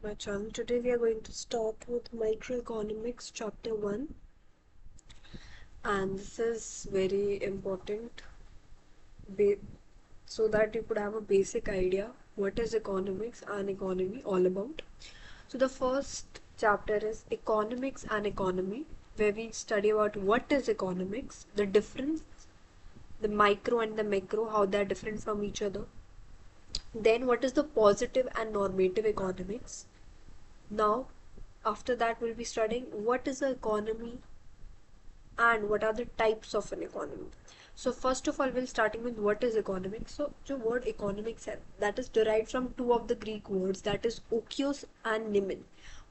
to my channel. Today we are going to start with microeconomics chapter 1, and this is very important so that you could have a basic idea what is economics and economy all about. So the first chapter is economics and economy, where we study about what is economics, the difference, the micro and the macro, how they are different from each other. Then what is the positive and normative economics. Now after that we'll be studying what is the economy and what are the types of an economy. So first of all we'll starting with what is economics. So the word economics that is derived from two of the Greek words, that is okios and nimin.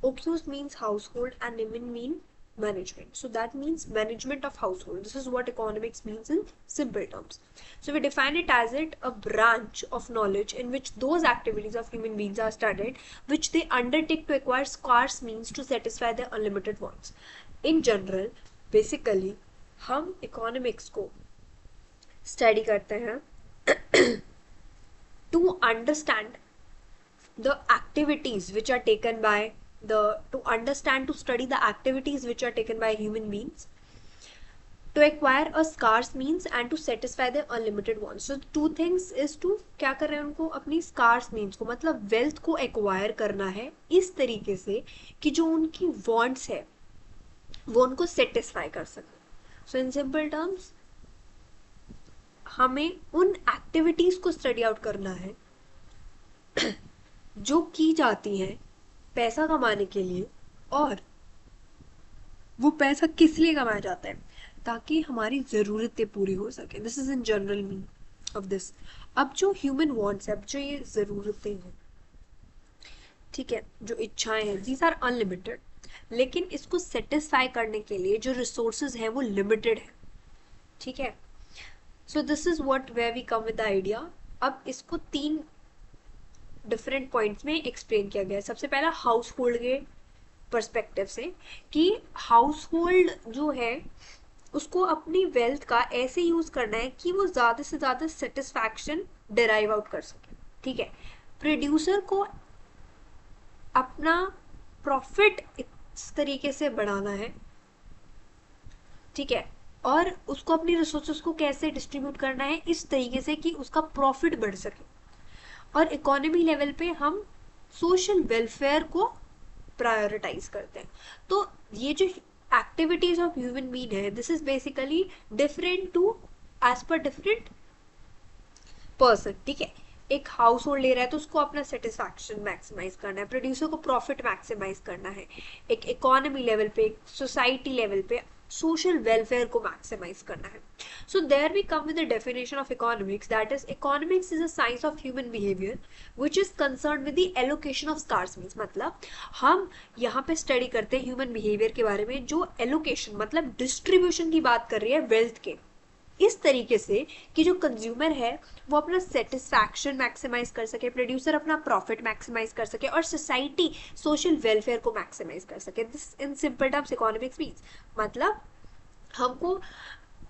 Okios means household and nimin mean management. So that means management of household. This is what economics means in simple terms. So we define it as a branch of knowledge in which those activities of human beings are studied which they undertake to acquire scarce means to satisfy their unlimited wants. In general, basically हम economics को study करते हैं to understand the activities which are taken by to study the activities which are taken by human beings to acquire a scarce means and to satisfy their unlimited wants. So two things is to क्या कर रहे हैं उनको अपनी scarce means को मतलब wealth को acquire करना है इस तरीके से कि जो उनकी wants है वो उनको सेटिस्फाई कर सके. सो इन सिंपल टर्म्स हमें उन एक्टिविटीज को स्टडी आउट करना है जो की जाती हैं पैसा कमाने के लिए, और वो पैसा किस लिए कमाया जाता है ताकि हमारी ज़रूरतें पूरी हो सके. This is in general mean of this. अब जो ह्यूमन वांट्स है, अब जो ये ज़रूरतें हैं, ठीक है, जो इच्छाएं हैं, दीज आर अनलिमिटेड, लेकिन इसको सेटिस्फाई करने के लिए जो रिसोर्सेज हैं वो लिमिटेड है. ठीक है. So this is what where we come with the idea. अब इसको तीन डिफरेंट पॉइंट्स में एक्सप्लेन किया गया है. सबसे पहला हाउस होल्ड के पर्सपेक्टिव से कि हाउस होल्ड जो है उसको अपनी वेल्थ का ऐसे यूज करना है कि वो ज्यादा से ज्यादा सेटिस्फैक्शन डिराइव आउट कर सके. ठीक है. प्रोड्यूसर को अपना प्रॉफिट इस तरीके से बढ़ाना है, ठीक है, और उसको अपनी रिसोर्सेज को कैसे डिस्ट्रीब्यूट करना है इस तरीके से कि उसका प्रॉफिट बढ़ सके. और इकोनॉमी लेवल पे हम सोशल वेलफेयर को प्रायोरिटाइज करते हैं. तो ये जो एक्टिविटीज ऑफ ह्यूमन बीइंग है, this is basically different to as per different person. ठीक है. एक हाउस होल्ड ले रहा है तो उसको अपना सेटिस्फैक्शन मैक्सिमाइज करना है, प्रोड्यूसर को प्रॉफिट मैक्सिमाइज करना है, एक इकोनॉमी लेवल पे, एक सोसाइटी लेवल पे सोशल वेलफेयर को मैक्सिमाइज करना है. So there we come with the definition of economics, that is economics is a science of human behaviour which is concern with the allocation of scarce means. मतलब हम यहाँ पे study करते हैं human behaviour के बारे में जो एलोकेशन मतलब डिस्ट्रीब्यूशन की बात कर रही है वेल्थ के, इस तरीके से कि जो कंज्यूमर है वो अपना सेटिस्फैक्शन मैक्सिमाइज कर सके, प्रोड्यूसर अपना प्रॉफिट मैक्सिमाइज कर सके, और सोसाइटी सोशल वेलफेयर को मैक्सिमाइज कर सके. This in simple terms economics means. मतलब हमको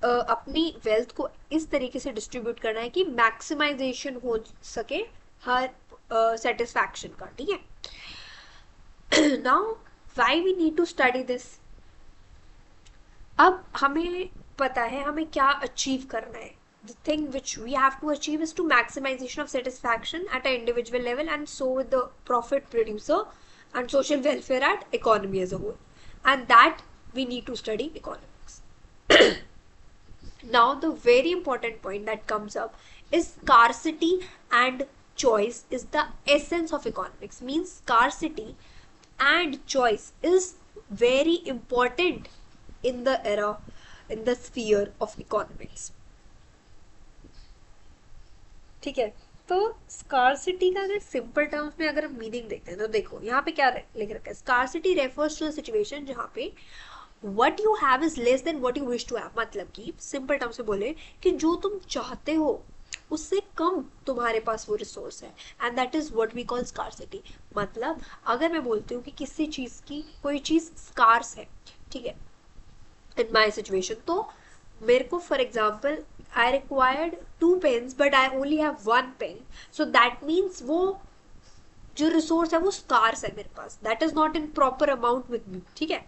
अपनी वेल्थ को इस तरीके से डिस्ट्रीब्यूट करना है कि मैक्सिमाइजेशन हो सके हर सेटिस्फैक्शन का. ठीक है. Now why we need to study this. अब हमें पता है हमें क्या अचीव करना है. The thing which we have to achieve is to maximization of satisfaction at an individual level, and so with the profit producer and social welfare at economy as a whole, and that we need to study economics. Now the very important point that comes up is scarcity and choice is the essence of economics. Means scarcity and choice is very important in the era, in the sphere of economics. ठीक है. तो scarcity का अगर simple terms में अगर हम meaning देखते हैं तो देखो यहाँ पे क्या लिख रखा है. Scarcity refers to a situation जहाँ पे what you have is less than what you wish to have. मतलब कि सिंपल टर्म से बोले कि जो तुम चाहते हो उससे कम तुम्हारे पास वो रिसोर्स है, and that is what we call scarcity. मतलब अगर मैं बोलती हूँ कि किसी चीज की कोई चीज स्कार्स है, ठीक है, in my situation, तो मेरे को for example I required 2 pens but I only have 1 pen, so that means वो जो रिसोर्स है वो स्कार्स है मेरे पास, that is not in proper amount with me, ठीक है।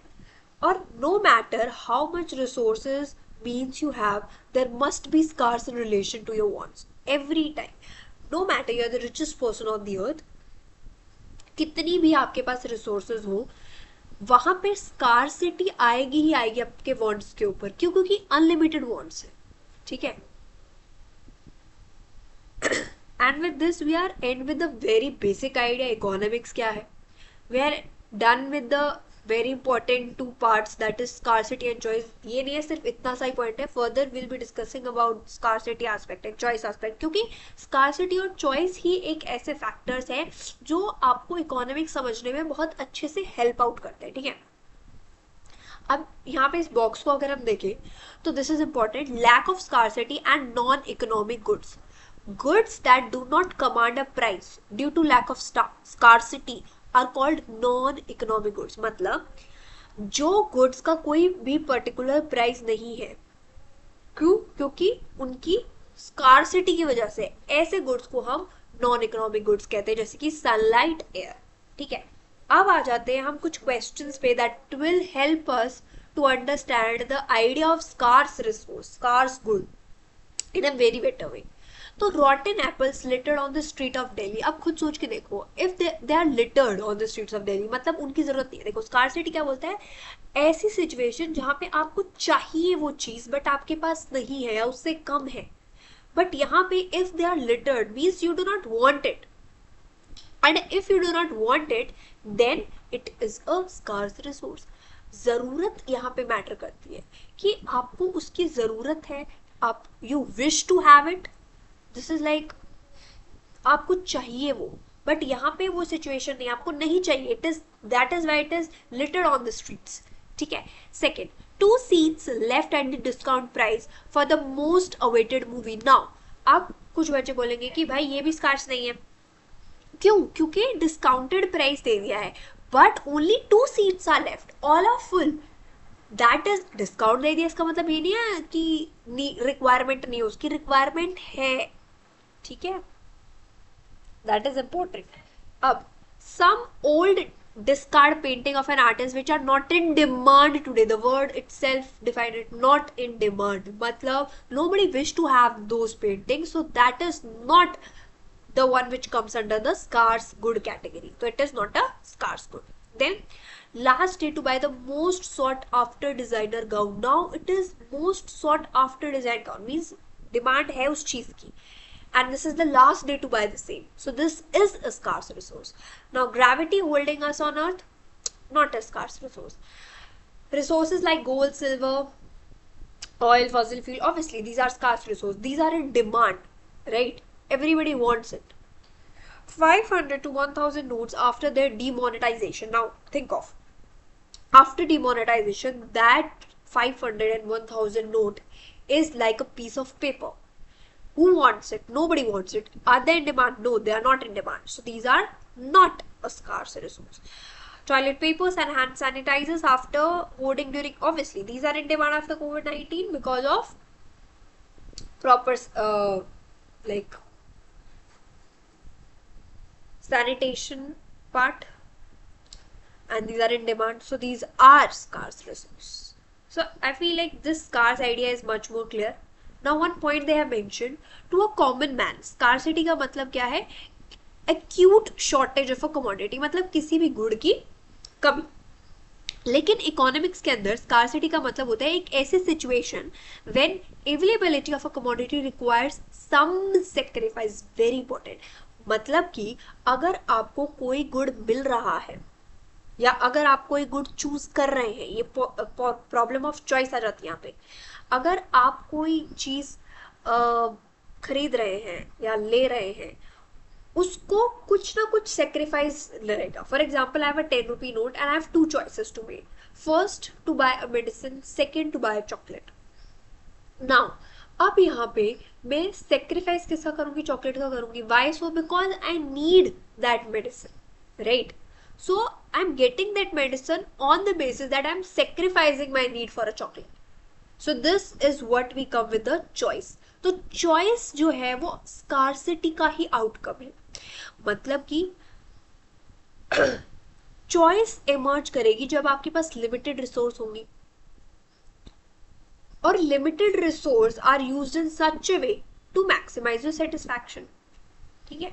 और no matter how much resources means you have, there must be scars in relation to your wants every time. No matter you're the richest person on the earth, कितनी भी आपके पास resources हो, वहां पे scarcity आएगी ही आएगी आपके वॉन्ट्स के ऊपर। क्यों? क्योंकि अनलिमिटेड वॉन्ट्स है, ठीक है। And with this we are end with the very basic idea economics क्या है। We are done with the very important two parts, that is scarcity and choice. ये नहीं है सिर्फ इतना सा ही पॉइंट है, further will be discussing about scarcity aspect and choice aspect, क्योंकि स्कार्सिटी और चॉइस ही एक ऐसे फैक्टर्स हैं जो आपको इकोनॉमिक्स समझने में बहुत अच्छे से हेल्प आउट करते हैं, ठीक है। अब यहाँ पे इस बॉक्स को अगर हम देखें तो this is important, lack of scarcity and non economic goods, goods that do not command a price due to lack of scarcity are called non economic goods. मतलब जो गुड्स का कोई भी पर्टिकुलर प्राइस नहीं है, क्यों? क्योंकि उनकी स्कार्सिटी की वजह से, ऐसे गुड्स को हम नॉन इकोनॉमिक गुड्स कहते हैं, जैसे कि सनलाइट, एयर, ठीक है। अब आ जाते हैं हम कुछ क्वेश्चंस पे that will help us to understand the idea of scarce resource, scarce good in a very better way. तो rotten apples littered on the street of Delhi, अब खुद सोच के देखो, if they are littered on the streets of Delhi, मतलब उनकी जरूरत नहीं है। देखो स्कार्सिटी क्या बोलता है, ऐसी सिचुएशन जहां पे आपको चाहिए वो चीज बट आपके पास नहीं है या उससे कम है। बट यहाँ पे if they are littered means you do not want it, and if you do not want it then it is a scarce resource. जरूरत यहाँ पे मैटर करती है कि आपको उसकी जरूरत है, आप you wish to have it, this is like आपको चाहिए वो, बट यहाँ पे वो सिचुएशन नहीं, आपको नहीं चाहिए, it is that is why it is littered on the streets, ठीक है। Second, 2 seats left at the discount price for the most awaited movie now। अब कुछ बच्चे बोलेंगे कि भाई ये भी स्कार्स नहीं है, क्यों? क्योंकि डिस्काउंटेड प्राइस दे दिया है, but only 2 seats are left, all are full, that is discount दे दिया, इसका मतलब ये नहीं है कि रिक्वायरमेंट नहीं है, उसकी रिक्वायरमेंट है, ठीक है। That is important. अब some old discard painting of an artist which are not in demand today, the word itself defined it, not in demand, matlab nobody wish to have those paintings, so that is not the one which comes under the scarce good category, so it is not a scarce good. Then last day to buy the most sought after designer gown, now it is most sought after design gown means demand hai us cheez ki, and this is the last day to buy the same, so this is a scarce resource. Now gravity holding us on earth, not a scarce resource. Resources like gold, silver, oil, fossil fuel, obviously these are scarce resources, these are in demand, right? Everybody wants it. 500 to 1000 notes after their demonetization. Now think of, after demonetization, that 500 and 1000 note is like a piece of paper. Who wants it? Nobody wants it. Are they in demand? No, they are not in demand. So these are not a scarce resource. Toilet papers and hand sanitizers after hoarding during, obviously these are in demand after COVID-19 because of proper like sanitation part, and these are in demand, so these are scarce resource. So I feel like this scarce idea is much more clear. Now one point they have mentioned, to a common man scarcity का मतलब क्या है, acute shortage of a commodity, मतलब किसी भी गुड़ की कमी। लेकिन इकोनॉमिक्स के अंदर स्कार्सिटी का मतलब होता है एक ऐसी situation when availability of a commodity requires some sacrifice, very important. मतलब कि अगर आपको कोई गुड मिल रहा है या अगर आप कोई गुड चूज कर रहे हैं, ये प्रॉब्लम ऑफ चॉइस आ जाती है यहाँ पे। अगर आप कोई चीज खरीद रहे हैं या ले रहे हैं, उसको कुछ ना कुछ सेक्रीफाइस रहेगा। For example, I have a 10 rupee note and I have 2 choices to make, first to buy a medicine, second to buy a chocolate. Now अब यहाँ पे मैं सेक्रीफाइस किसका करूंगी, चॉकलेट का करूंगी। Why so? Because I need that medicine, right? So I'm getting that medicine on the basis that I'm sacrificing my need for a chocolate. So this is what we come with the choice. तो choice जो है वो scarcity का ही outcome है। मतलब कि choice emerge करेगी जब आपके पास लिमिटेड रिसोर्स होंगी, और limited resource are used in such a way to maximise your satisfaction. ठीक है,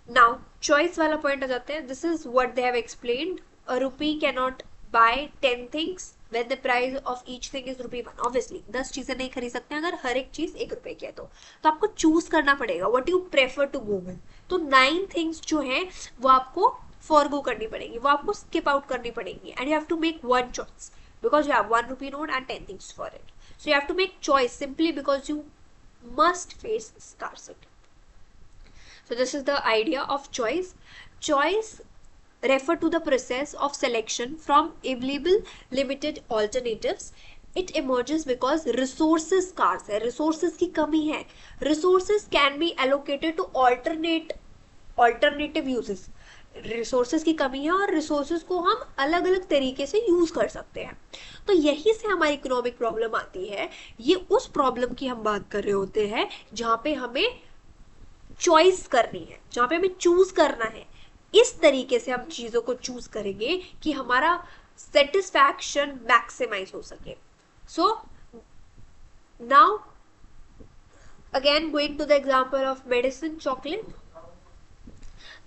नाउ चॉइस वाला पॉइंट आ जाते हैं। This is what they have explained, a rupee can not buy 10 things when the price of each thing is ₹1। obviously 10 चीजें नहीं खरीद सकते अगर हर एक चीज ₹1 की है तो आपको चूज करना पड़ेगा what you prefer to go with। तो 9 things जो है वो आपको फॉरगो करनी पड़ेगी, वो आपको स्किप आउट करनी पड़ेगी, and you have to make one choice because you have ₹1 note and 10 things for it, so you have to make choice simply because you must face scarcity। so this is the idea of choice। choice refer to the process of selection from available limited alternatives। it emerges because resources scarce है, resources की कमी है। resources can be allocated to alternative uses। Resources की कमी है और resources को हम अलग अलग तरीके से यूज कर सकते हैं। तो यही से हमारी इकोनॉमिक प्रॉब्लम आती है। ये उस प्रॉब्लम की हम बात कर रहे होते हैं जहां पे हमें चॉइस करनी है, जहां पे हमें चूज करना है। इस तरीके से हम चीजों को चूज करेंगे कि हमारा सेटिस्फैक्शन मैक्सिमाइज हो सके। So now again going to the example of medicine, chocolate,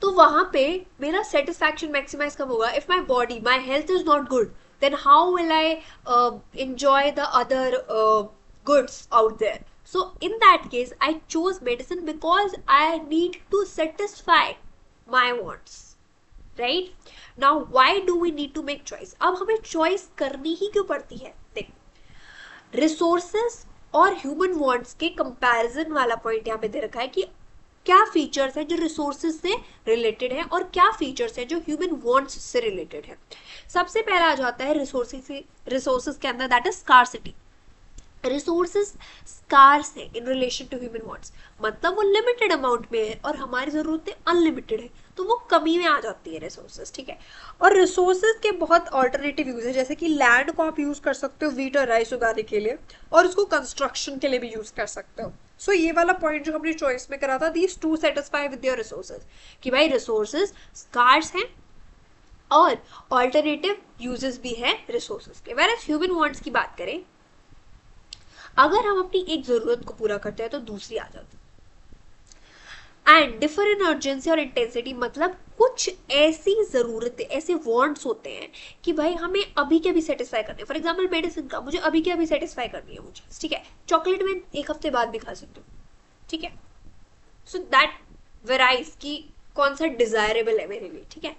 तो वहां पे मेरा सेटिस्फैक्शन मैक्सिमाइज कब होगा? If my body, my health is not good, then how will I enjoy the other goods out there? So in that case I chose medicine because I need to satisfy my wants, right? Now why do we need to make choice? अब हमें choice करनी ही क्यों पड़ती है? देख, resources और human wants के comparison वाला point यहाँ पे दे रखा है कि क्या फीचर्स है जो रिसोर्सेज से रिलेटेड है और क्या फीचर्स है जो ह्यूमन वांट्स से रिलेटेड है। सबसे पहला आ जाता है रिसोर्सेज के अंदर, that is scarcity. Resources scarce है in relation to human wants, मतलब वो लिमिटेड अमाउंट में है और हमारी जरूरतें अनलिमिटेड है, तो वो कमी में आ जाती है रिसोर्सेज। ठीक है, और रिसोर्सेज के बहुत ऑल्टरनेटिव यूज है, जैसे कि लैंड को आप यूज कर सकते हो व्हीट और राइस उगाने के लिए, और उसको कंस्ट्रक्शन के लिए भी यूज कर सकते हो। सो ये वाला पॉइंट जो हमने चॉइस में करा था, these two satisfy with your resources, कि भाई रिसोर्सेज स्कार्स हैं और ऑल्टरनेटिव यूजेस भी है रिसोर्सेज के। whereas ह्यूमन वांट्स की बात करें, अगर हम अपनी एक जरूरत को पूरा करते हैं तो दूसरी आ जाती है। एंड डिफर इन अर्जेंसी और इंटेंसिटी, मतलब कुछ ऐसी जरूरतें, ऐसे वांट्स होते हैं कि भाई हमें अभी के अभी सेटिस्फाई करने हैं। फॉर एग्जाम्पल मेडिसिन का मुझे अभी के अभी सेटिस्फाई करनी है वो चीज, ठीक है। चॉकलेट में 1 हफ्ते बाद भी खा सकते हो, ठीक है। सो दैट वेराइज की कौन सा डिजायरेबल है मेरे लिए, ठीक है।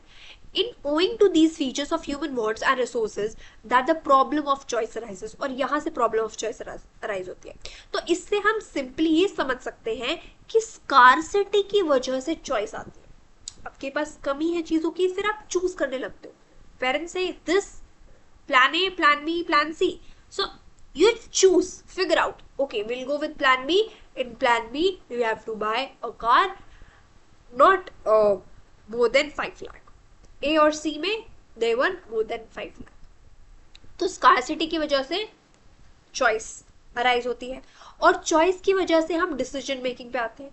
In owing to these features of human wants and resources that the problem of choice arises, और यहाँ से problem of choice arise होती है। तो इससे हम simply ये समझ सकते हैं कि scarcity की वजह से choice आती है। आपके पास कमी है चीजों की, फिर आप चूज करने लगते हो। Parents say this, plan A, plan B, plan C. So you choose, figure out, okay, we'll go with plan B. In plan B, you have to buy a car not more than 5 lakh. ए और सी में they want more than 5 lakh। तो scarcity की वजह से choice arise होती है, और choice की वजह से हम डिसीजन मेकिंग पे आते हैं,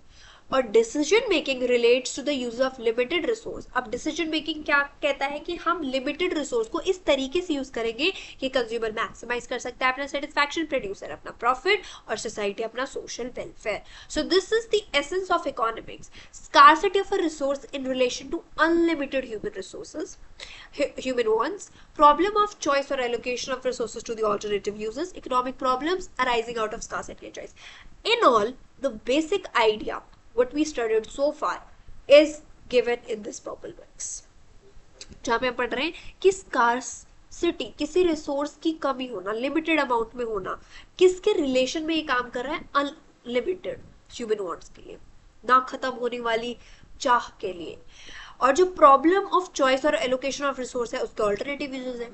और decision making relates to the use of limited resource. अब डिसीजन मेकिंग क्या कहता है कि हम लिमिटेड रिसोर्स को इस तरीके से यूज करेंगे कि कंज्यूमर मैक्सिमाइज कर सकता है अपना सेटिस्फैक्शन, प्रोड्यूसर अपना प्रॉफिट और सोसाइटी अपना social welfare. So this is the essence of economics, scarcity of a resource in relation to unlimited human resources, human wants, problem of choice or allocation of resources to the alternative uses, economic problems arising out of scarcity and choice. In all, the basic idea what we studied so far is given in this purple box, जहाँ पे हम पढ़ रहे हैं कि scarcity, किसी resource की कमी होना, लिमिटेड अमाउंट में होना, किसके रिलेशन में ये काम कर रहा है? अनलिमिटेड ह्यूमन वांट्स के लिए, ना खत्म होने वाली चाह के लिए। और जो प्रॉब्लम ऑफ चॉइस और एलोकेशन ऑफ रिसोर्स है उसके ऑल्टरनेटिव यूजेस है।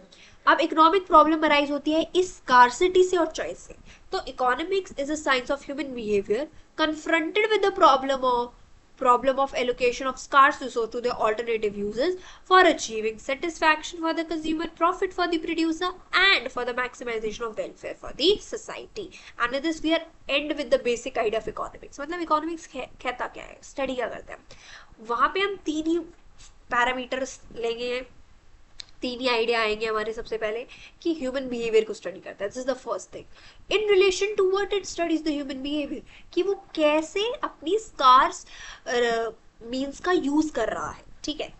अब इकोनॉमिक प्रॉब्लम अराइज होती है इस स्कार्सिटी से और चॉइस से। तो economics is a science of human behaviour confronted with the problem of allocation of scarce resource to the alternative uses for achieving satisfaction for the consumer, profit for the producer, and for the maximization of welfare for the society. And with this we are end with the basic idea of economics। मतलब economics कहता क्या है, study क्या करता है, वहां पे हम 3 ही पैरामीटर्स लेंगे, तीन ही आइडिया आएंगे हमारे सबसे पहले कि ह्यूमन बिहेवियर को स्टडी करता है, this is the first thing. In relation to what it studies the human behaviour, कि वो कैसे अपनी स्कार्स मीन्स का यूज कर रहा है, ठीक है।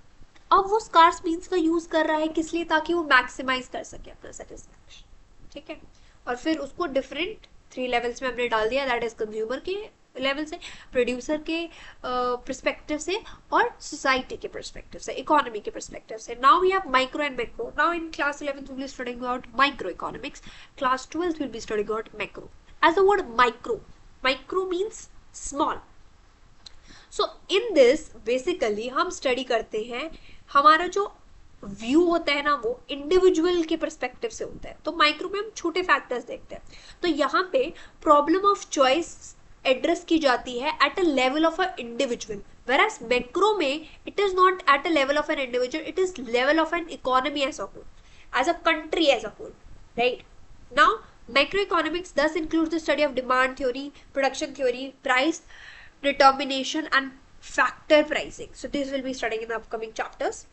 अब वो स्कार्स मीन्स का यूज कर रहा है किस लिए, ताकि वो मैक्सिमाइज कर सके अपना सेटिस्फैक्शन, ठीक है। और फिर उसको डिफरेंट 3 लेवल्स में हमने डाल दिया, दैट इज कंज्यूमर के लेवल से, प्रोड्यूसर के परस्पेक्टिव से, और सोसाइटी के परस्पेक्टिव से, इकोनॉमी के परस्पेक्टिव से। Now we have micro and macro. Now in class 11th we'll be studying about micro economics, class 12th we'll be studying about macro. As the word micro means small. So in this basically हम study करते हैं, हमारा जो view होता है ना वो individual के परस्पेक्टिव से होता है। तो माइक्रो में हम छोटे फैक्टर्स देखते हैं। तो यहाँ पे प्रॉब्लम ऑफ चॉइस एड्रेस की जाती है at a level of a individual, whereas macro में it is not at a level of an individual, it is level of an economy as a whole, as a country as a whole, right. Now macroeconomics thus includes the study of demand theory, production theory, price determination and factor pricing. So this will be studying in the upcoming chapters.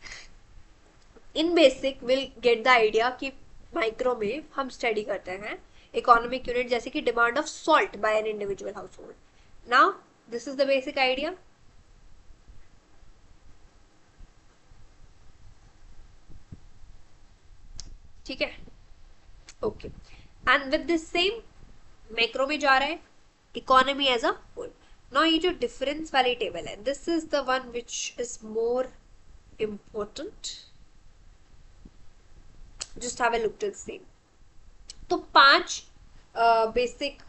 In basic we'll get the idea कि micro में हम study करते हैं economic unit, जैसे कि demand of salt by an individual household. Now this is the basic idea. ठीक है, okay. And with this same macro में जा रहा है economy as a whole. Now ये जो डिफरेंस वाली टेबल है, this is the one which is more important, just have a look to the same. तो 5 बेसिक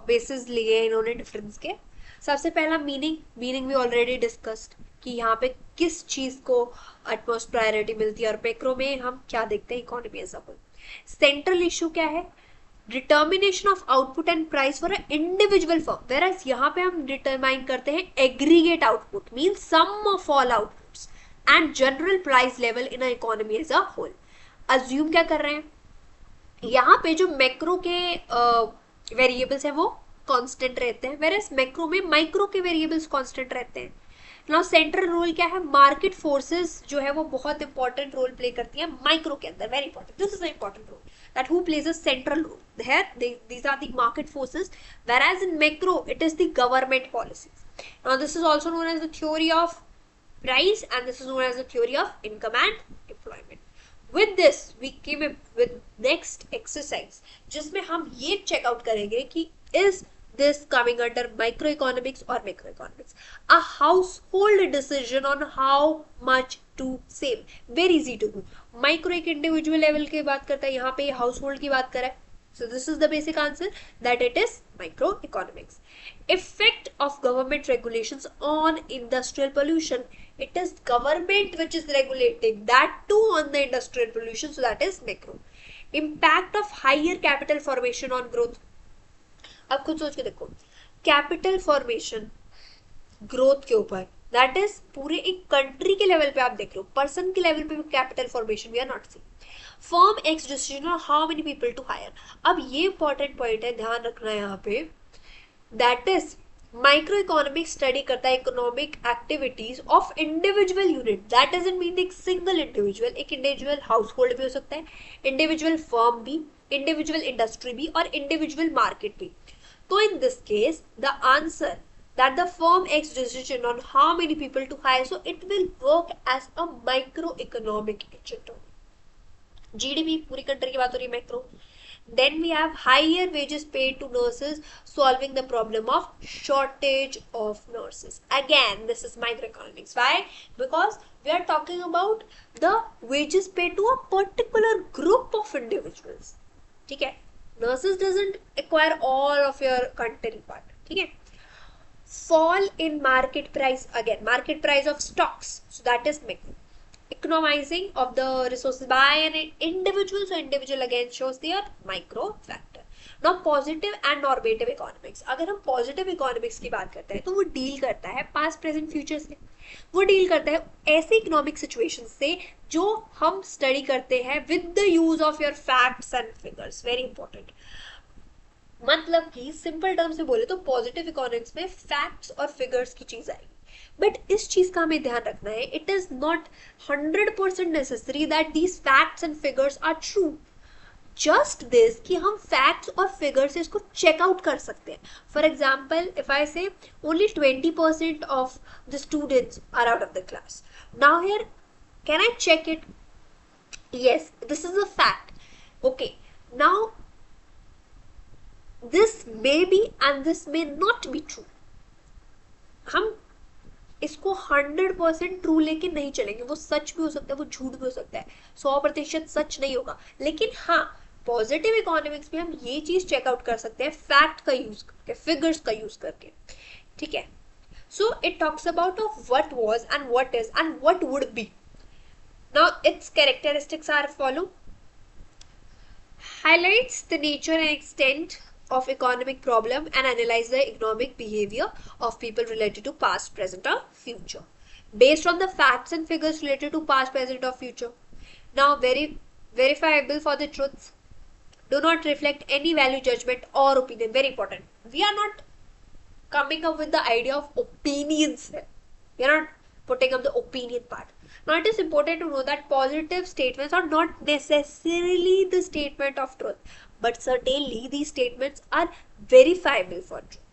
बेसिस लिए इन्होंने डिफरेंस के। सबसे पहला मीनिंग भी ऑलरेडी डिस्कस्ड कि यहाँ पे किस चीज को अटमोस्ट प्रायोरिटी मिलती है, और मैक्रो में हम क्या देखते हैं, economy as a whole. Central issue क्या है, determination of output and price for a individual firm, whereas यहाँ पे हम डिटरमाइन करते हैं aggregate output means sum of all outputs and general price level in a economy as a whole. Assume क्या कर रहे हैं, यहाँ पे जो मैक्रो के वेरिएबल्स हैं वो कांस्टेंट रहते हैं, वेयरएज मैक्रो में माइक्रो के वेरिएबल्स कांस्टेंट रहते हैं। नाउ सेंट्रल रोल क्या है, मार्केट फोर्सेस जो है वो बहुत इंपॉर्टेंट रोल प्ले करती है माइक्रो के अंदर, very important, this is the important role that who plays a central role here, these are the market forces, whereas in macro it is the government policies. Now this is also known as the theory of price and this is known as the theory of income and employment. With this we came up with next exercise जिसमें हम ये check out करेंगे कि is this coming under microeconomics or macroeconomics, a household decision on how much to save, very easy to do। Micro एक individual level की बात करता है, यहाँ पे हाउस होल्ड की बात करा है, so this is the basic answer that it is micro economics. Effect of government regulations on industrial pollution, it is government which is regulating that too on the industrial pollution, so that is macro। impact of higher capital formation on growth, अब खुद सोच के देखो, capital formation growth के ऊपर, that is पूरे एक country के लेवल पे आप देख लो, पर्सन के लेवल पे भी capital formation we are not see. Firm x decision on how many people to hire, अब ये इंपॉर्टेंट पॉइंट है, ध्यान रखना है यहाँ पे, that is micro economic study करता है economic activities of individual unit, that doesn't mean एक सिंगल इंडिविजुअल, एक इंडिविजुअल हाउस होल्ड भी हो सकता है, इंडिविजुअल फर्म भी, इंडिविजुअल इंडस्ट्री भी, और इंडिविजुअल मार्केट भी। तो in this case the answer that the firm X decision on how many people to hire, so it will work as a microeconomic agent only। GDP पूरी country की बात हो रही है macro. Then we have higher wages paid to nurses, solving the problem of shortage of nurses. Again, this is microeconomics. Why? Because we are talking about the wages paid to a particular group of individuals. ठीक है, nurses doesn't acquire all of your country part, ठीक है। fall in market price, again market price of stocks, so that is macro। economizing of the resources by an individual, so individual again shows their micro factor। now positive and normative economics, अगर हम positive economics की बात करते हैं तो वो deal करता है past present future से, वो डील करता है ऐसे इकोनॉमिक सिचुएशन से जो हम स्टडी करते हैं with the use of your facts and figures, very important. मतलब कि सिंपल टर्म से बोले तो पॉजिटिव इकोनॉमिक्स में फैक्ट्स और फिगर्स की चीज आएगी, बट इस चीज का हमें ध्यान रखना है, it is not 100% necessary that these facts and figures are true. Just this कि हम फैक्ट्स और फिगर्स इसको चेकआउट कर सकते हैं. For example if I say only 20% of the students are out of the class, now here can I check it? Yes, this is a fact. Okay, now this may be and this may not be true. हम इसको 100% true लेके नहीं चलेंगे. वो सच भी हो सकता है, वो झूठ भी हो सकता है, 100% सच नहीं होगा. लेकिन हाँ, पॉजिटिव इकोनॉमिक्स में हम ये चीज चेकआउट कर सकते हैं फैक्ट का यूज करके, फिगर्स का यूज करके. ठीक है. So it talks about of what was and what is and what would be. Now its characteristics are follow. highlights the nature and extent of economic problem and analyze the economic behavior of people related to past, present or future based on the facts and figures related to past, present or future. Now verifiable for the truth, do not reflect any value, judgment or opinion. Very important. We are not coming up with the idea of opinions here. We are not putting up the opinion part. Now it is important to know that positive statements are not necessarily the statement of truth, but certainly these statements are verifiable for truth.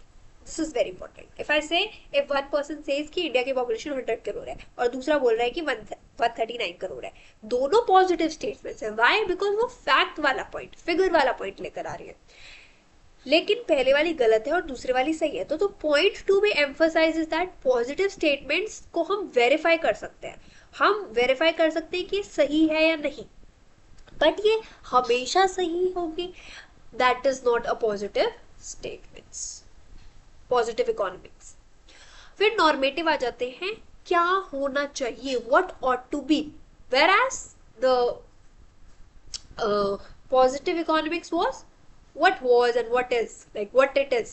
This is very important. If I say, if one person says कि India की population 100 crore है और दूसरा बोल रहा है कि 139 करोड़ है, दोनों पॉजिटिव स्टेटमेंट्स है. व्हाई? बिकॉज वो फैक्ट वाला पॉइंट, फिगर वाला पॉइंट लेकर आ रही है. लेकिन पहले वाली गलत है और दूसरे वाली सही है. तो point to be emphasise is that positive statements को हम वेरीफाई कर सकते हैं. हम वेरीफाई कर सकते हैं कि सही है या नहीं, बट ये हमेशा सही होगी, that is not a positive statements. Positive economics. फिर नॉर्मेटिव आ जाते हैं, क्या होना चाहिए, what ought to be. Whereas the positive economics was what was and what is, like what it is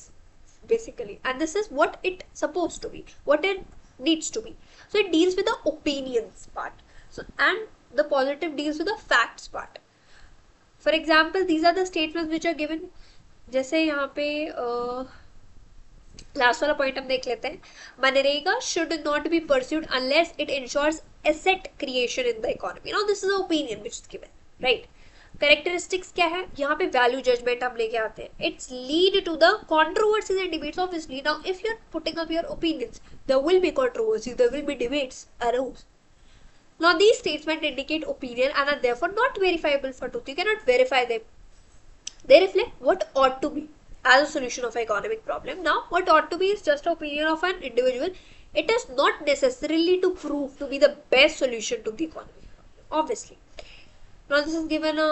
basically, and this is what it supposed to be, what it needs to be. So it deals with the opinions part, so and the positive deals with the facts part. For example, these are the statements which are given. जैसे यहाँ पे last वाला point हम देख लेते हैं. MNREGA should not be pursued unless it ensures asset creation in the economy. Now this is the opinion which is given, right? Characteristics क्या है यहाँ पे? वैल्यू जजमेंट हम लेके आते हैं. It's lead to the controversies and debates. Obviously now if you are putting up your opinions, there will be controversies, there will be debates around. Now these statements indicate opinion and are therefore not verifiable for truth. You cannot verify them. They reflect what ought to be as a solution of an economic problem. Now what ought to be is just an opinion of an individual. It is not necessarily to prove to be the best solution to the economic problem, obviously. Now this is given a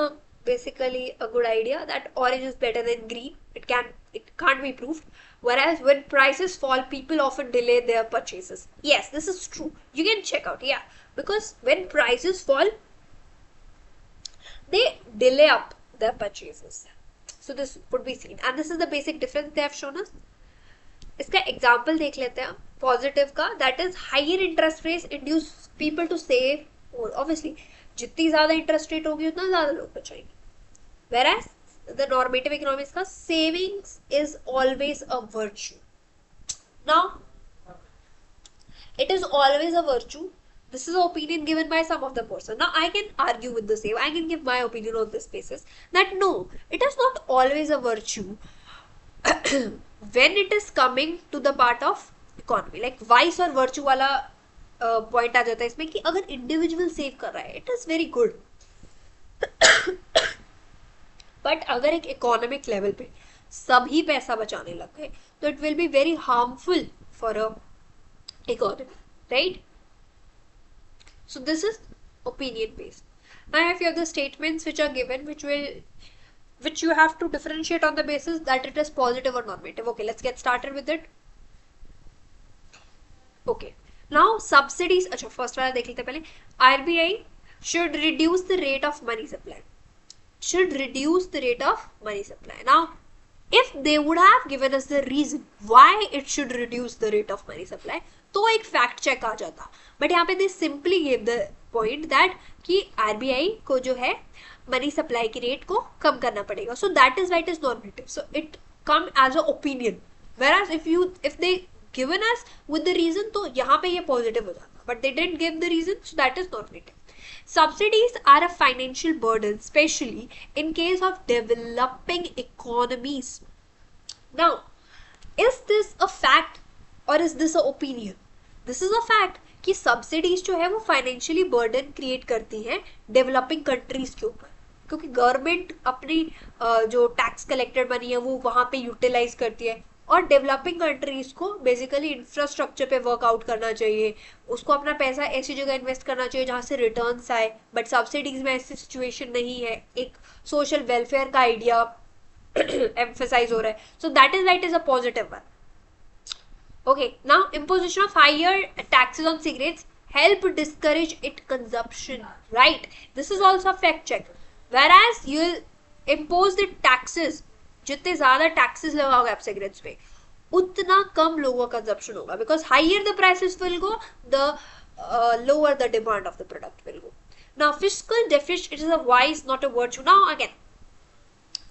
basically a good idea that orange is better than green. It can't be proved. Whereas when prices fall, people often delay their purchases. Yes, this is true. You can check out, yeah, because when prices fall, they delay up their purchases. So this would be seen, and this is the basic difference they have shown us. इसका example देख लेते हैं positive का. That is higher interest rates induce people to save more. Obviously जितनी ज्यादा interest rate होगी उतना ज्यादा लोग बचाएंगे. Whereas the normative economics का savings is always a virtue. Now it is always a virtue. This is an opinion given by some of the person. Now I can argue with the same. I can give my opinion on this basis that no, it is not always a virtue when it is coming to the part of economy. Like vice और virtue वाला point आ जाता है इसमें कि अगर individual save कर रहा है, it is very good. But अगर एक इकोनॉमिक लेवल पे सभी पैसा बचाने लग गए, तो it will be very harmful for a economy, right? So this is opinion based. Now if you have the statements which are given, which you have to differentiate on the basis that it is positive or normative. Okay, let's get started with it. Okay. Now subsidies. अच्छा, first वाला देख लेते हैं पहले. RBI should reduce the rate of money supply. Should reduce the rate of money supply. Now, if they would have given us the reason why it should reduce the rate of money supply, तो एक fact check आ जाता. But यहाँ पे they simply gave the point that कि RBI को जो है money supply की रेट को कम करना पड़ेगा. So that is why it is normative. So it come as a opinion. Whereas if they given us with the reason, तो यहाँ पे ये positive हो जाता, but they didn't give the reason, so that is not negative. Subsidies are a financial burden, especially in case of developing economies. Now, is this a fact or is this a opinion? This is a fact कि subsidies जो है वो financially burden create करती हैं developing countries के ऊपर, क्योंकि government अपनी जो टैक्स कलेक्टेड मनी है वो वहां पे यूटिलाइज करती है, और डेवलपिंग कंट्रीज को बेसिकली इंफ्रास्ट्रक्चर पे वर्कआउट करना चाहिए, उसको अपना पैसा ऐसी जगह इन्वेस्ट करना चाहिए जहां से रिटर्न्स आए, बट सब्सिडीज में ऐसी सिचुएशन नहीं है, एक सोशल वेलफेयर का आइडिया एम्फेसाइज हो रहा है, so that is right, is a positive one. Okay, now imposition of higher taxes on cigarettes help discourage its consumption, right? This is also a fact check. Whereas you'll impose the taxes, जितने ज्यादा taxes लगाओगे आप cigarettes पे, उतना कम लोगों का consumption होगा, because higher the prices will go, the lower the demand of the product will go. Now fiscal deficit, it is a vice, not a virtue. Now again,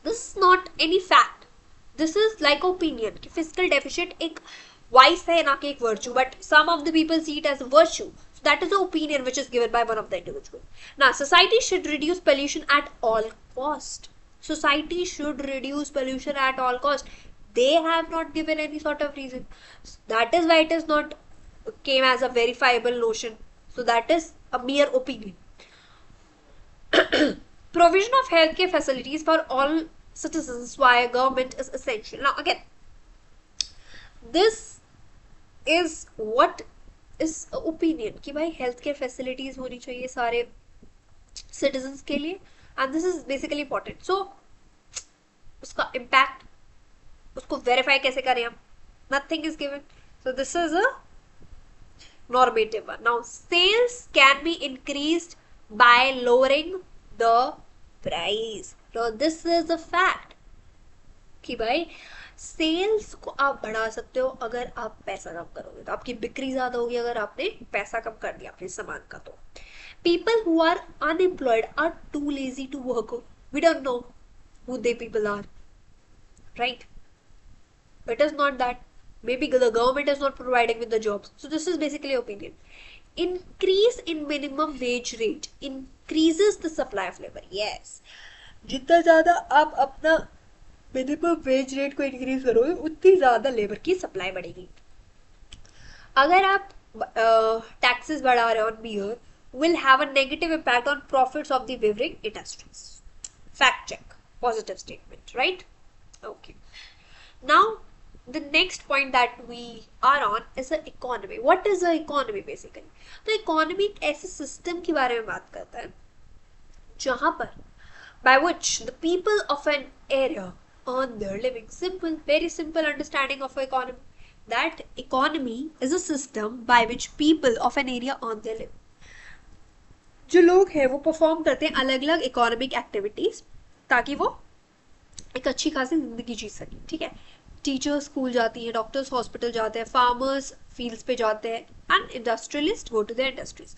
this is not any fact. This is like opinion कि fiscal deficit एक vice है ना कि एक virtue, but some of the people see it as a virtue. So that is the opinion which is given by one of the individual. Now society should reduce pollution at all cost. Society should reduce pollution at all cost. They have not given any sort of reason. That is why it is not came as a verifiable notion. So that is a mere opinion. Provision of healthcare facilities for all citizens via government is essential. Now again, this is what is opinion कि भाई health care facilities होनी चाहिए सारे citizens के लिए, and this is basically important. So उसका impact, उसको verify कैसे करें हम, nothing is given, so this is a normative one. Now sales can be increased by lowering the price. Now this is a fact कि भाई sales को आप बढ़ा सकते हो अगर आप पैसा कम करोगे, तो आपकी बिक्री ज्यादा होगी अगर आपने पैसा कम कर दिया अपने सामान का. तो people who are unemployed are too lazy to work. We don't know who they people are, right? It is not that, maybe the government is not providing with the jobs. So this is basically opinion. Increase in minimum wage rate increases the supply of labor. Yes, जितना ज्यादा आप अपना minimum wage rate को increase करोगे उतनी ज्यादा labour की supply बढ़ेगी. अगर आप टैक्सेस बढ़ा रहे हो on beer, will have a negative impact on profits of the weaving industries. Fact check, positive statement, right? Okay. Now the next point that we are on is the economy. What is the economy basically? तो economy एक ऐसे system के बारे में बात करता है जहां पर by which the people of an area earn their living. Simple, very simple understanding of economy. That economy is a system by which people of an area earn their living. जो लोग हैं वो परफॉर्म करते हैं अलग अलग economic activities ताकि वो एक अच्छी खासी जिंदगी जी सके. ठीक है, टीचर्स स्कूल जाती हैं, डॉक्टर्स हॉस्पिटल जाते हैं, फार्मर्स फील्ड्स पे जाते हैं, and industrialist go to the industries.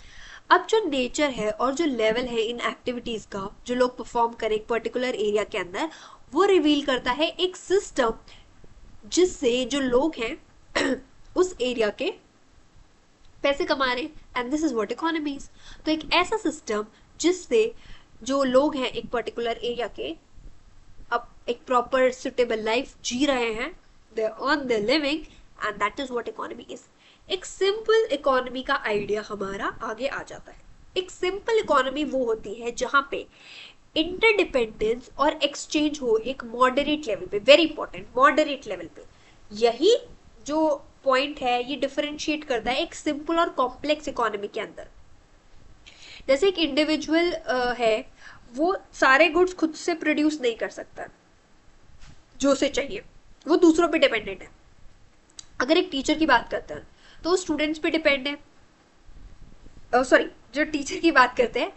अब जो नेचर है और जो लेवल है इन एक्टिविटीज का जो लोग परफॉर्म करें एक पर्टिकुलर एरिया के अंदर, वो रिवील करता है एक सिस्टम जिससे जो लोग हैं उस एरिया के पैसे कमा रहे हैं, and this is what economy is. तो एक ऐसा सिस्टम जिससे जो लोग हैं एक पर्टिकुलर एरिया के अब एक प्रॉपर सुटेबल लाइफ जी रहे हैं, they earn their living, and that is what economy is. एक सिंपल इकोनॉमी का आइडिया हमारा आगे आ जाता है. एक सिंपल इकोनॉमी वो होती है जहां पे इंटरडिपेंडेंस और एक्सचेंज हो एक मॉडरेट लेवल पे. वेरी इंपॉर्टेंट, मॉडरेट लेवल पे. यही जो पॉइंट है ये डिफरेंशिएट करता है एक सिंपल और कॉम्प्लेक्स इकोनॉमी के अंदर. जैसे एक इंडिविजुअल है, वो सारे गुड्स खुद से प्रोड्यूस नहीं कर सकता जो उसे चाहिए, वो दूसरों पे डिपेंडेंट है. अगर एक टीचर की बात करते हैं तो स्टूडेंट्स पे डिपेंड है. सॉरी, जो टीचर की बात करते हैं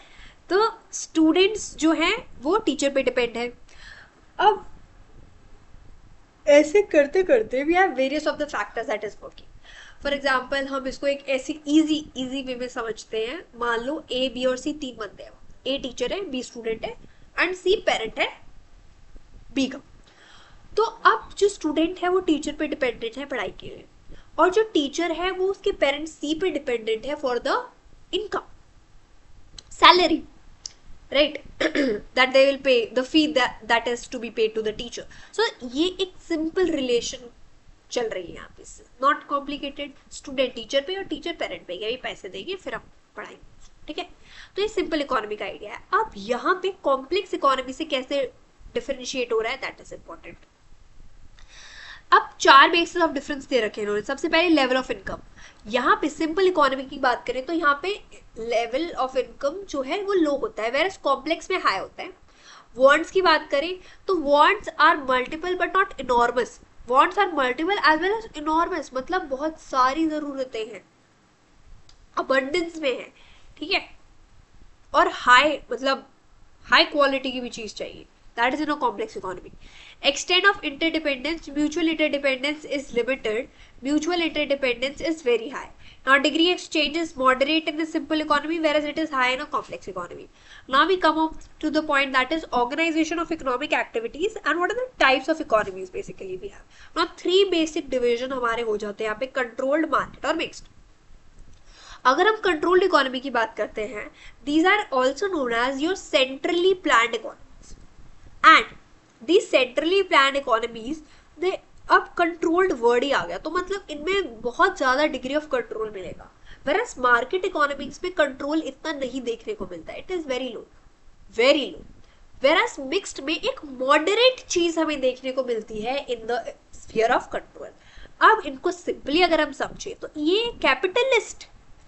तो स्टूडेंट्स जो हैं वो टीचर पे डिपेंड है. अब ऐसे करते करते we have various of the factors that is working. For example हम इसको एक ऐसी इजी वे में समझते हैं. मान लो ए बी और सी तीन बंदे हैं. ए टीचर है, बी स्टूडेंट है, एंड सी पेरेंट है बी का. तो अब जो स्टूडेंट है वो टीचर पे डिपेंडेंट है पढ़ाई के लिए, और जो टीचर है वो उसके पेरेंट्स सी पे डिपेंडेंट है for the income, salary, right? That they will pay the fee that is to be paid to the teacher. So ये एक simple relation चल रही है यहाँ पे, नॉट कॉम्प्लिकेटेड, स्टूडेंट टीचर पे और टीचर पेरेंट पे, ये पैसे देंगे फिर हम पढ़ाएंगे, ठीक है? तो ये सिंपल इकोनॉमी का आइडिया है। अब यहाँ पे कॉम्प्लेक्स इकोनॉमी से कैसे डिफरेंशिएट हो रहा है, दैट इज इंपॉर्टेंट। अब 4 बेसिस ऑफ डिफरेंस दे रखे हैं इन्होंने। सबसे पहले लेवल ऑफ इनकम। यहाँ पे सिंपल इकोनॉमी की बात करें तो यहाँ पे लेवल ऑफ इनकम जो है वो लो होता है, वेयर कॉम्प्लेक्स में हाई होता है। वांट्स की बात करें तो wants are multiple but not enormous. Wants are multiple as well as enormous, मतलब बहुत सारी जरूरतें हैं, अबंडेंस में है, ठीक है? और हाई मतलब हाई क्वालिटी की भी चीज चाहिए, that is in a complex economy. Extent of interdependence, mutual interdependence is limited, mutual interdependence is very high. Now degree exchange is moderate in a simple economy, whereas it is high in a complex economy. Now we come up to the point, that is organization of economic activities and what are the types of economies basically we have. Now 3 basic division हमारे हो जाते हैं यहाँ पे, controlled, market और mixed. अगर हम controlled economy की बात करते हैं, these are also known as your centrally planned economies. And these centrally planned economies, they, अब कंट्रोल्ड वर्ड ही आ गया तो मतलब इनमें बहुत ज्यादा डिग्री ऑफ कंट्रोल मिलेगा, whereas मार्केट इकोनॉमिक्स में कंट्रोल इतना नहीं देखने को मिलता है, it is very low, very low. whereas mixed में एक मॉडरेट चीज हमें देखने को मिलती है in the sphere of control. अब इनको सिंपली अगर हम समझे तो ये कैपिटलिस्ट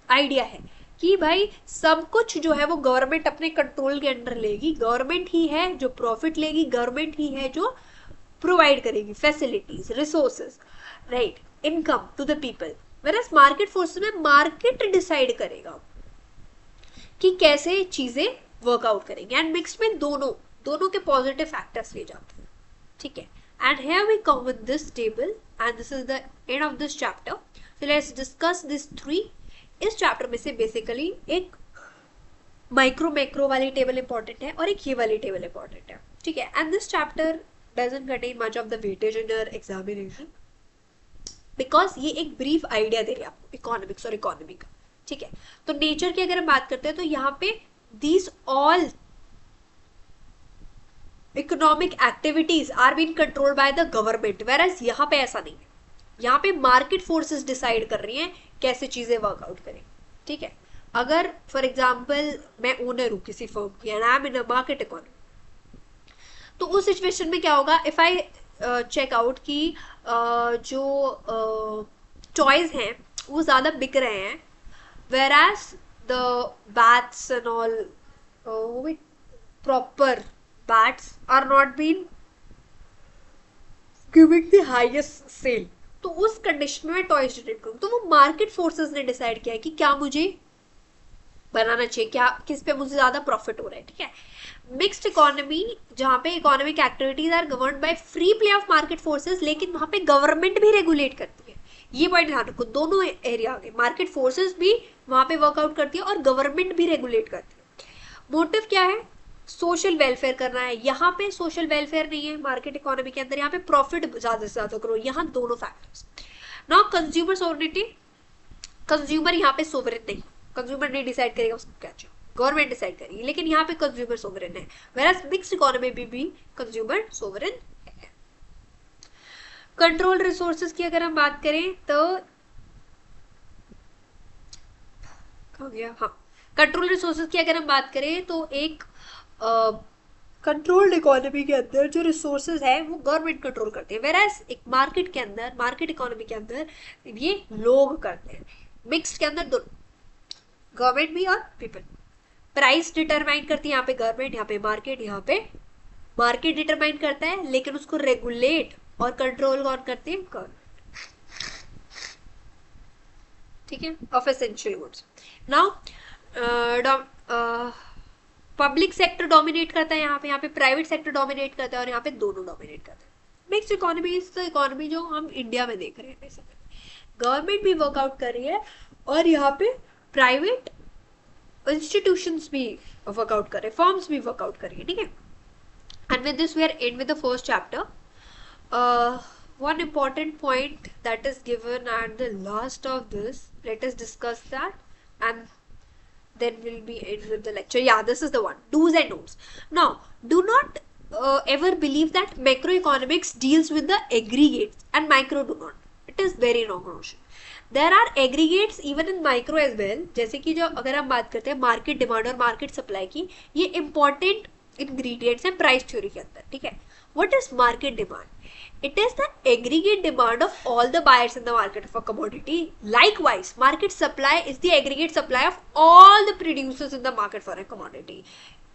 आइडिया है कि भाई सब कुछ जो है वो गवर्नमेंट अपने कंट्रोल के अंडर लेगी, गवर्नमेंट ही है जो प्रॉफिट लेगी, गवर्नमेंट ही है जो प्रोवाइड करेगी facilities, resources, right, income to the people. Whereas market forces में मार्केट डिसाइड करेगा कि कैसे चीजें वर्कआउट करेंगे, एंड मिक्स में दोनों के पॉजिटिव फैक्टर्स ले जाते हैं, ठीक है? And here we come with this table and this is the end of this chapter. So let's discuss this 3। इस चैप्टर में से बेसिकली एक माइक्रो मैक्रो वाली टेबल इंपॉर्टेंट है और एक ये वाली टेबल इंपॉर्टेंट है, ठीक है? And this chapter doesn't contain much of the weightage in your examination, because ये एक ब्रीफ आइडिया दे रही है आपको इकोनॉमिक्स और इकोनॉमी का, ठीक है? तो नेचर की अगर हम बात करते हैं तो यहाँ पे these all economic activities are been controlled by the government, whereas यहाँ पे ऐसा नहीं है। यहाँ पे मार्केट फोर्सेस डिसाइड कर रही हैं कैसे चीजें वर्कआउट करें, ठीक है? अगर फॉर एग्जाम्पल मैं ओनर हूं किसी फर्म की and I am in a market economy, तो उस सिचुएशन में क्या होगा, इफ आई चेक आउट की जो टॉयज हैं वो ज्यादा बिक रहे हैं, whereas the bats and all proper bats are not been giving the highest sale, तो उस कंडीशन में मैं टॉयज जनरेट करूँ, तो वो मार्केट फोर्सेस ने डिसाइड किया है कि क्या मुझे बनाना चाहिए, क्या किस पे मुझे ज्यादा प्रॉफिट हो रहा है, ठीक है? मिक्स्ड इकोनॉमी जहाँ पे economic activities are governed by free play of market forces, लेकिन वहां पे गवर्नमेंट भी रेगुलेट करती है, ये पॉइंट ध्यान रखो। दोनों एरिया आ गए, मार्केट फोर्सेस भी वहां पे वर्कआउट करती है और गवर्नमेंट भी रेगुलेट करती है। मोटिव क्या है, सोशल वेलफेयर करना है। यहाँ पे सोशल वेलफेयर नहीं है मार्केट इकोनॉमी के अंदर, यहाँ पे प्रॉफिट ज्यादा से ज्यादा करो, यहाँ दोनों factors. Now consumer sovereignty, consumer यहाँ पे सोवरेन नहीं, कंज्यूमर नहीं डिसाइड करेगा उसको क्या चाहिए, गवर्नमेंट डिसाइड करेगी, लेकिन यहाँ पे कंज्यूमर सोवरेन है, वेयरएज मिक्स्ड इकोनॉमी में भी कंज्यूमर सोवरेन है। कंट्रोल रिसोर्सेज की अगर हम बात करें तो हो गया, हाँ, कंट्रोल रिसोर्सेज की अगर हम बात करें तो एक कंट्रोल्ड इकोनॉमी के अंदर जो रिसोर्सेज है वो गवर्नमेंट कंट्रोल करते हैं, वेयरएज एक मार्केट के अंदर, मार्केट इकोनॉमी के अंदर ये लोग करते हैं। मिक्स्ड के अंदर दोनों, गवर्नमेंट भी और पीपल। प्राइस डिटरमाइन करती है यहाँ पे गवर्नमेंट, यहाँ पे मार्केट, यहाँ पे मार्केट डिटरमाइन करता है, लेकिन उसको रेगुलेट और कंट्रोल कौन करते हैं, गवर्नमेंट, ठीक है? Of essential goods. Now public sector dominate करता है यहाँ पे प्राइवेट सेक्टर डोमिनेट करता है और यहाँ पे दोनों डोमिनेट करते हैं। Mixed economy is the economy जो हम इंडिया में देख रहे हैं, गवर्नमेंट भी वर्कआउट कर रही है और यहाँ पे प्राइवेट इंस्टीट्यूशंस भी वर्कआउट कर रहे हैं, फर्म्स भी वर्कआउट कर रही है, ठीक है? And with this we are end with the first chapter. one important point that is given at the last of this. Let us discuss that, and then we'll be in with the lecture. Yeah, this is the one. Do's and don'ts. Now, do not ever believe that macroeconomics deals with the aggregates and micro do not. It is very wrong notion. There are aggregates even in micro as well. जैसे कि जो अगर हम बात करते हैं market demand और market supply की, ये इंपॉर्टेंट इंग्रेडिएंट्स हैं प्राइस थ्योरी के अंदर. ठीक है. What is market demand? It is the aggregate demand of all the buyers in the market of a commodity. Likewise, market supply is the aggregate supply of all the producers in the market for a commodity.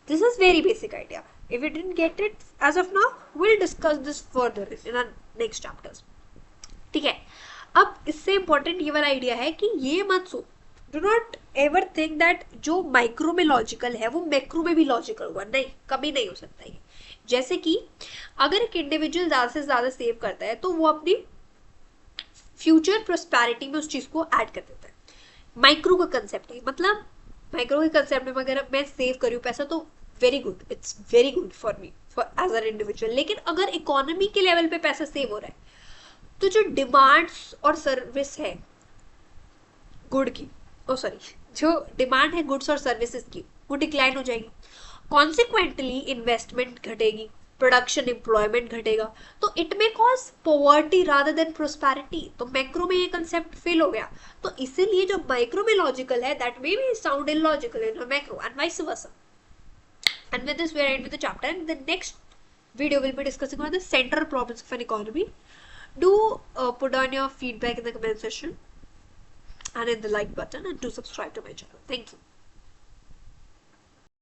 This is very basic idea. If you didn't get it as of now, we'll discuss this further in our next chapters. ठीक है. अब इससे important ये वाला idea है कि ये मत सोच, do not ever think that जो माइक्रो में लॉजिकल है वो मैक्रो में भी लॉजिकल होगा. नहीं, कभी नहीं हो सकता ये. जैसे कि अगर एक इंडिविजुअल ज्यादा से ज्यादा सेव करता है तो वो अपनी फ्यूचर प्रोस्पेरिटी में उस चीज को ऐड कर देता है. माइक्रो का कंसेप्ट है, मतलब माइक्रो के कंसेप्ट में अगर मैं सेव करूँ पैसा तो very good, it's very good for me for as an individual. लेकिन अगर इकोनॉमी के लेवल पे पैसा सेव हो रहा है तो जो डिमांड्स और सर्विस है गुड की, जो डिमांड है गुड्स और सर्विसेज की, वो डिक्लाइन हो जाएगी. कॉन्सिक्वेंटली इन्वेस्टमेंट घटेगी, प्रोडक्शन एम्प्लॉयमेंट घटेगा, तो it may cause poverty rather than prosperity. तो मैक्रो में ये कंसेप्ट फेल हो गया. तो इसीलिए जो माइक्रो में लॉजिकल है that may be sound illogical in macro and vice versa. And with this we are end with the chapter, and the next video will be discussing about the central problems of an economy. Do put down your feedback in the comment section and hit the like button and do subscribe to my channel. Thank you.